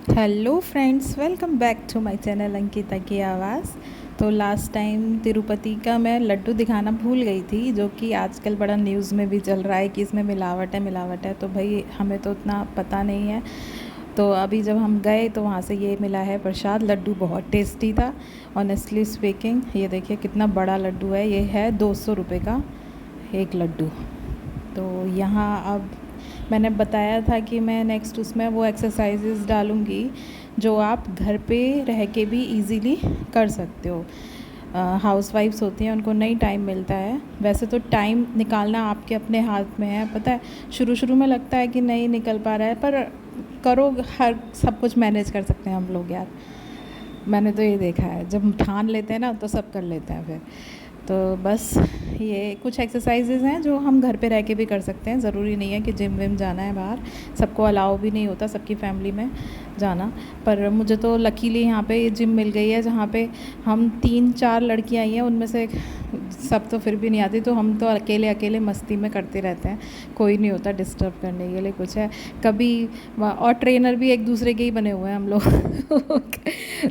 Hello friends, welcome back to my channel Ankita की आवाज़। तो लास्ट टाइम तिरुपति का मैं लड्डू दिखाना भूल गई थी, जो कि आजकल बड़ा न्यूज़ में भी चल रहा है कि इसमें मिलावट है। तो भाई हमें तो उतना पता नहीं है। तो अभी जब हम गए तो वहाँ से ये मिला है प्रसाद। लड्डू बहुत टेस्टी था ऑनेस्टली स्पीकिंग। ये देखिए कितना बड़ा लड्डू है। ये है 200 रुपये का एक लड्डू। तो यहाँ अब मैंने बताया था कि मैं नेक्स्ट उसमें वो एक्सरसाइजेज़ डालूँगी जो आप घर पे रह के भी इजीली कर सकते हो। हाउस वाइफ्स होती हैं, उनको नहीं टाइम मिलता है। वैसे तो टाइम निकालना आपके अपने हाथ में है। पता है, शुरू शुरू में लगता है कि नहीं निकल पा रहा है, पर करो, हर सब कुछ मैनेज कर सकते हैं हम लोग यार। मैंने तो ये देखा है, जब ठान लेते हैं ना तो सब कर लेते हैं फिर। तो बस ये कुछ एक्सरसाइजेज़ हैं जो हम घर पे रह के भी कर सकते हैं। ज़रूरी नहीं है कि जिम विम जाना है बाहर। सबको अलाउ भी नहीं होता सबकी फैमिली में जाना। पर मुझे तो लकीली यहाँ पे ये जिम मिल गई है जहाँ पे हम 3-4 लड़कियाँ आई हैं, उनमें से सब तो फिर भी नहीं आती। तो हम तो अकेले अकेले मस्ती में करते रहते हैं, कोई नहीं होता डिस्टर्ब करने के लिए कुछ है कभी। और ट्रेनर भी एक दूसरे के ही बने हुए हैं हम लोग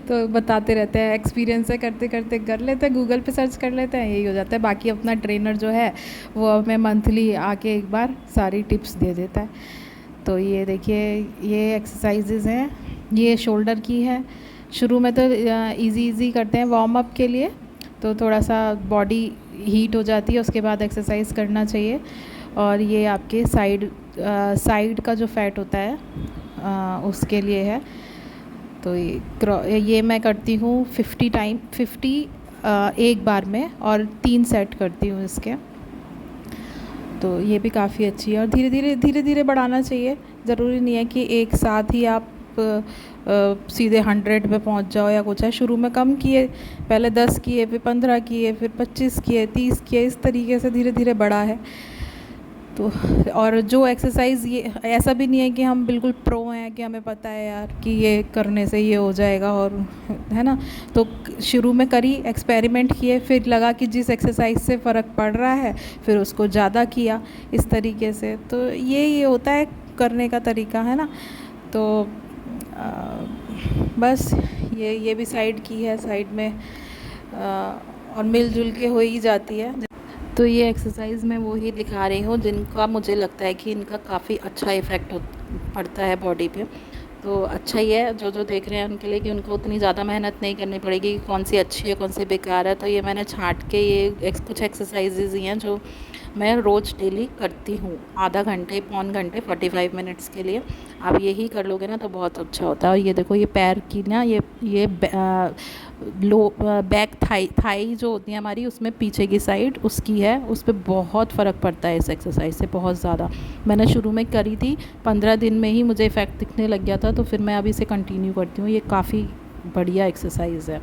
तो बताते रहते हैं, एक्सपीरियंस है, करते करते कर लेते हैं, गूगल पे सर्च कर लेते हैं, यही हो जाता है। बाकी अपना ट्रेनर जो है वो हमें मंथली आके एक बार सारी टिप्स दे देता है। तो ये देखिए, ये एक्सरसाइजेज़ हैं। ये शोल्डर की है। शुरू में तो इजी इजी करते हैं वार्म अप के लिए, तो थोड़ा सा बॉडी हीट हो जाती है, उसके बाद एक्सरसाइज करना चाहिए। और ये आपके साइड का जो फैट होता है उसके लिए है। तो ये मैं करती हूँ 50 एक बार में, और 3 सेट करती हूँ इसके। तो ये भी काफ़ी अच्छी है, और धीरे धीरे बढ़ाना चाहिए। ज़रूरी नहीं है कि एक साथ ही आप सीधे 100 पे पहुंच जाओ या कुछ है। शुरू में कम किए, पहले 10 किए, फिर 15 किए, फिर 25 किए, 30 किए, इस तरीके से धीरे धीरे बढ़ा है। तो और जो एक्सरसाइज़, ये ऐसा भी नहीं है कि हम बिल्कुल प्रो हैं कि हमें पता है यार कि ये करने से ये हो जाएगा, और है ना। तो शुरू में करी, एक्सपेरिमेंट किए, फिर लगा कि जिस एक्सरसाइज से फ़र्क पड़ रहा है फिर उसको ज़्यादा किया, इस तरीके से। तो ये होता है करने का तरीका, है ना। तो बस ये भी साइड की है, साइड में और मिलजुल के हो ही जाती है। तो ये एक्सरसाइज मैं वो ही दिखा रही हूँ जिनका मुझे लगता है कि इनका काफ़ी अच्छा इफ़ेक्ट पड़ता है बॉडी पे। तो अच्छा ही है जो जो देख रहे हैं उनके लिए, कि उनको उतनी ज़्यादा मेहनत नहीं करनी पड़ेगी कि कौन सी अच्छी है कौन सी बेकार है। तो ये मैंने छांट के ये कुछ एक्सरसाइजेज ही हैं जो मैं रोज़ डेली करती हूँ, आधा घंटे पौन घंटे 45 मिनट्स के लिए। आप यही कर लोगे ना तो बहुत अच्छा होता है। और ये देखो, ये पैर की ना, ये लो बैक थाई जो होती है हमारी, उसमें पीछे की साइड उसकी है, उस पर बहुत फ़र्क पड़ता है इस एक्सरसाइज से, बहुत ज़्यादा। मैंने शुरू में करी थी, 15 दिन में ही मुझे इफ़ेक्ट दिखने लग गया था, तो फिर मैं अभी इसे कंटिन्यू करती हूँ। ये काफ़ी बढ़िया एक्सरसाइज है।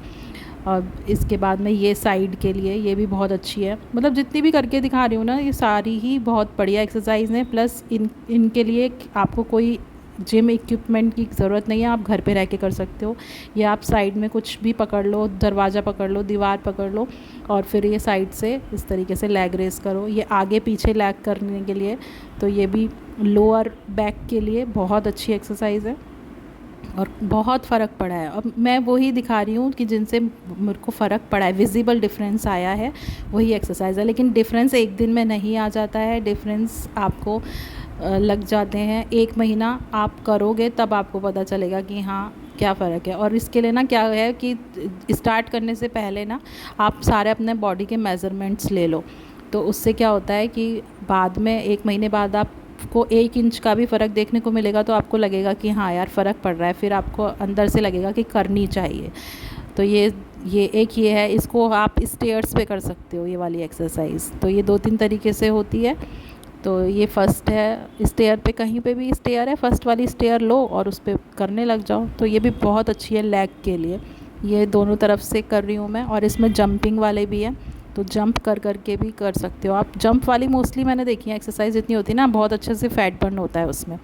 और इसके बाद में ये साइड के लिए ये भी बहुत अच्छी है। मतलब जितनी भी करके दिखा रही हूँ ना, ये सारी ही बहुत बढ़िया एक्सरसाइज हैं। प्लस इनके लिए आपको कोई जिम इक्विपमेंट की ज़रूरत नहीं है, आप घर पे रह के कर सकते हो। या आप साइड में कुछ भी पकड़ लो, दरवाज़ा पकड़ लो, दीवार पकड़ लो, और फिर ये साइड से इस तरीके से लेग रेस करो। ये आगे पीछे लेग करने के लिए, तो ये भी लोअर बैक के लिए बहुत अच्छी एक्सरसाइज है और बहुत फ़र्क पड़ा है। अब मैं वही दिखा रही हूँ कि जिनसे मेरे को फ़र्क पड़ा है, विजिबल डिफरेंस आया है, वही एक्सरसाइज है। लेकिन डिफरेंस एक दिन में नहीं आ जाता है, डिफरेंस आपको लग जाते हैं। 1 महीना आप करोगे तब आपको पता चलेगा कि हाँ क्या फ़र्क है। और इसके लिए ना क्या है कि स्टार्ट करने से पहले ना आप सारे अपने बॉडी के मेज़रमेंट्स ले लो। तो उससे क्या होता है कि बाद में 1 महीने बाद आपको 1 इंच का भी फ़र्क देखने को मिलेगा, तो आपको लगेगा कि हाँ यार फ़र्क पड़ रहा है, फिर आपको अंदर से लगेगा कि करनी चाहिए। तो ये है, इसको आप स्टेयर्स पे कर सकते हो, ये वाली एक्सरसाइज। तो ये 2-3 तरीके से होती है। तो ये फर्स्ट है, स्टेयर पे, कहीं पे भी स्टेयर है, फर्स्ट वाली स्टेयर लो और उस पर करने लग जाओ। तो ये भी बहुत अच्छी है लेग के लिए। ये दोनों तरफ से कर रही हूँ मैं, और इसमें जंपिंग वाले भी हैं, तो जंप कर कर के भी कर सकते हो आप। जंप वाली मोस्टली मैंने देखी है एक्सरसाइज, इतनी होती है ना, बहुत अच्छे से फैट बर्न होता है उसमें,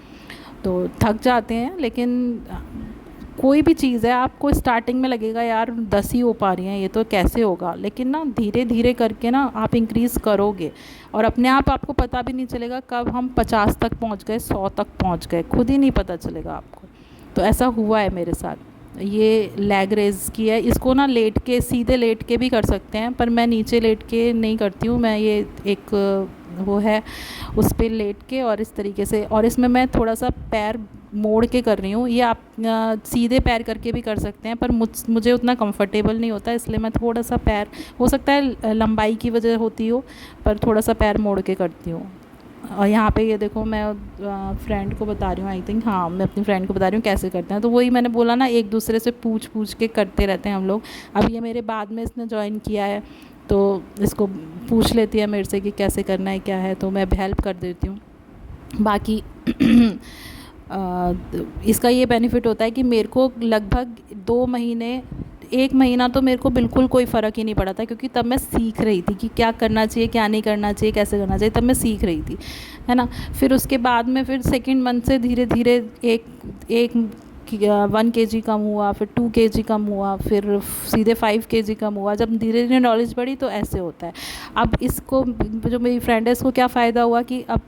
तो थक जाते हैं। लेकिन कोई भी चीज़ है, आपको स्टार्टिंग में लगेगा यार 10 ही हो पा रही हैं, ये तो कैसे होगा। लेकिन ना धीरे धीरे करके ना आप इंक्रीज़ करोगे, और अपने आप आपको पता भी नहीं चलेगा कब हम 50 तक पहुंच गए, 100 तक पहुंच गए, खुद ही नहीं पता चलेगा आपको। तो ऐसा हुआ है मेरे साथ। ये लेग रेज़ की है, इसको ना लेट के, सीधे लेट के भी कर सकते हैं, पर मैं नीचे लेट के नहीं करती हूँ। मैं ये एक वो है, उस पे लेट के और इस तरीके से, और इसमें मैं थोड़ा सा पैर मोड़ के कर रही हूँ। ये आप सीधे पैर करके भी कर सकते हैं, पर मुझे उतना कंफर्टेबल नहीं होता, इसलिए मैं थोड़ा सा पैर, हो सकता है लंबाई की वजह होती हो, पर थोड़ा सा पैर मोड़ के करती हूँ। और यहाँ पे ये देखो, मैं फ्रेंड को बता रही हूँ, आई थिंक, हाँ, मैं अपनी फ्रेंड को बता रही हूँ कैसे करते हैं। तो वही मैंने बोला ना, एक दूसरे से पूछ पूछ के करते रहते हैं हम लोग। अब ये मेरे बाद में इसने ज्वाइन किया है, तो इसको पूछ लेती है मेरे से कि कैसे करना है, क्या है, तो मैं हेल्प कर देती हूँ। बाकी इसका ये बेनिफिट होता है कि मेरे को लगभग 2 महीने, 1 महीना तो मेरे को बिल्कुल कोई फ़र्क ही नहीं पड़ा था, क्योंकि तब मैं सीख रही थी कि क्या करना चाहिए, क्या नहीं करना चाहिए, कैसे करना चाहिए, तब मैं सीख रही थी, है ना। फिर उसके बाद में फिर सेकंड मंथ से धीरे धीरे एक एक 1 kg कम हुआ, फिर 2 kg कम हुआ, फिर सीधे 5 kg कम हुआ। जब धीरे धीरे नॉलेज बढ़ी तो ऐसे होता है। अब इसको, जो मेरी फ्रेंड है, इसको क्या फ़ायदा हुआ कि अब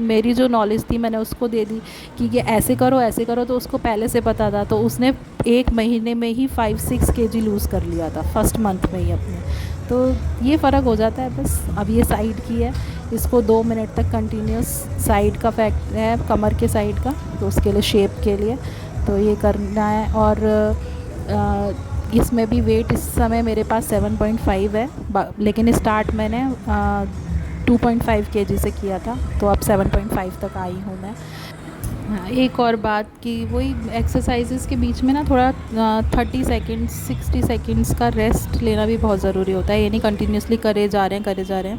मेरी जो नॉलेज थी मैंने उसको दे दी कि ये ऐसे करो, ऐसे करो, तो उसको पहले से पता था, तो उसने 1 महीने में ही 5-6 kg लूज़ कर लिया था, फर्स्ट मंथ में ही अपने। तो ये फ़र्क हो जाता है बस। अब ये साइड की है, इसको 2 मिनट तक कंटिन्यूस साइड का फैक्ट है, कमर के साइड का, तो उसके लिए, शेप के लिए तो ये करना है। और इसमें भी वेट इस समय मेरे पास 7.5 है, लेकिन स्टार्ट मैंने 2.5 kg से किया था, तो अब 7.5 तक आई हूँ मैं। हाँ, एक और बात कि वही एक्सरसाइजेज़ के बीच में ना थोड़ा 30 सेकेंड्स 60 सेकेंड्स का रेस्ट लेना भी बहुत ज़रूरी होता है। ये नहीं कंटिन्यूसली करे जा रहे हैं।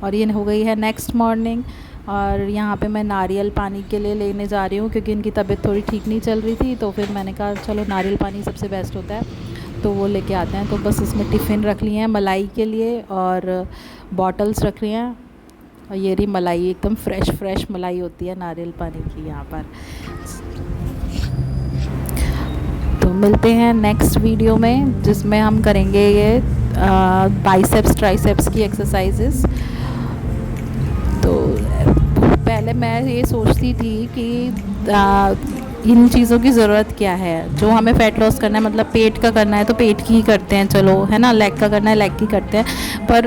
और ये हो गई है नेक्स्ट मॉर्निंग, और यहाँ पे मैं नारियल पानी के लिए लेने जा रही हूँ, क्योंकि इनकी तबीयत थोड़ी ठीक नहीं चल रही थी, तो फिर मैंने कहा चलो नारियल पानी सबसे बेस्ट होता है, तो वो लेके आते हैं। तो बस इसमें टिफ़िन रख लिए हैं मलाई के लिए, और बॉटल्स रख रही हैं। और ये रही मलाई, एकदम फ्रेश मलाई होती है नारियल पानी की यहाँ पर। तो मिलते हैं नेक्स्ट वीडियो में, जिसमें हम करेंगे ये बाइसेप्स ट्राइसेप्स की एक्सरसाइजेस। तो पहले मैं ये सोचती थी कि इन चीज़ों की ज़रूरत क्या है। जो हमें फ़ैट लॉस करना है, मतलब पेट का करना है तो पेट की ही करते हैं, चलो, है ना। लेग का करना है, लेग की करते हैं। पर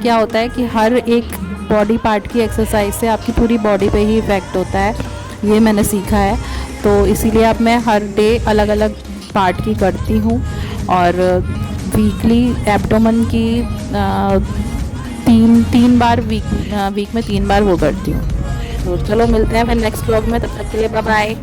क्या होता है कि हर एक बॉडी पार्ट की एक्सरसाइज से आपकी पूरी बॉडी पे ही इफ़ेक्ट होता है, ये मैंने सीखा है। तो इसीलिए अब मैं हर डे अलग अलग पार्ट की करती हूँ, और वीकली एब्डोमेन की 3 बार वीक में 3 बार वो करती हूँ। तो चलो मिलते हैं फिर नेक्स्ट व्लॉग में, तब तक के लिए बाय बाय।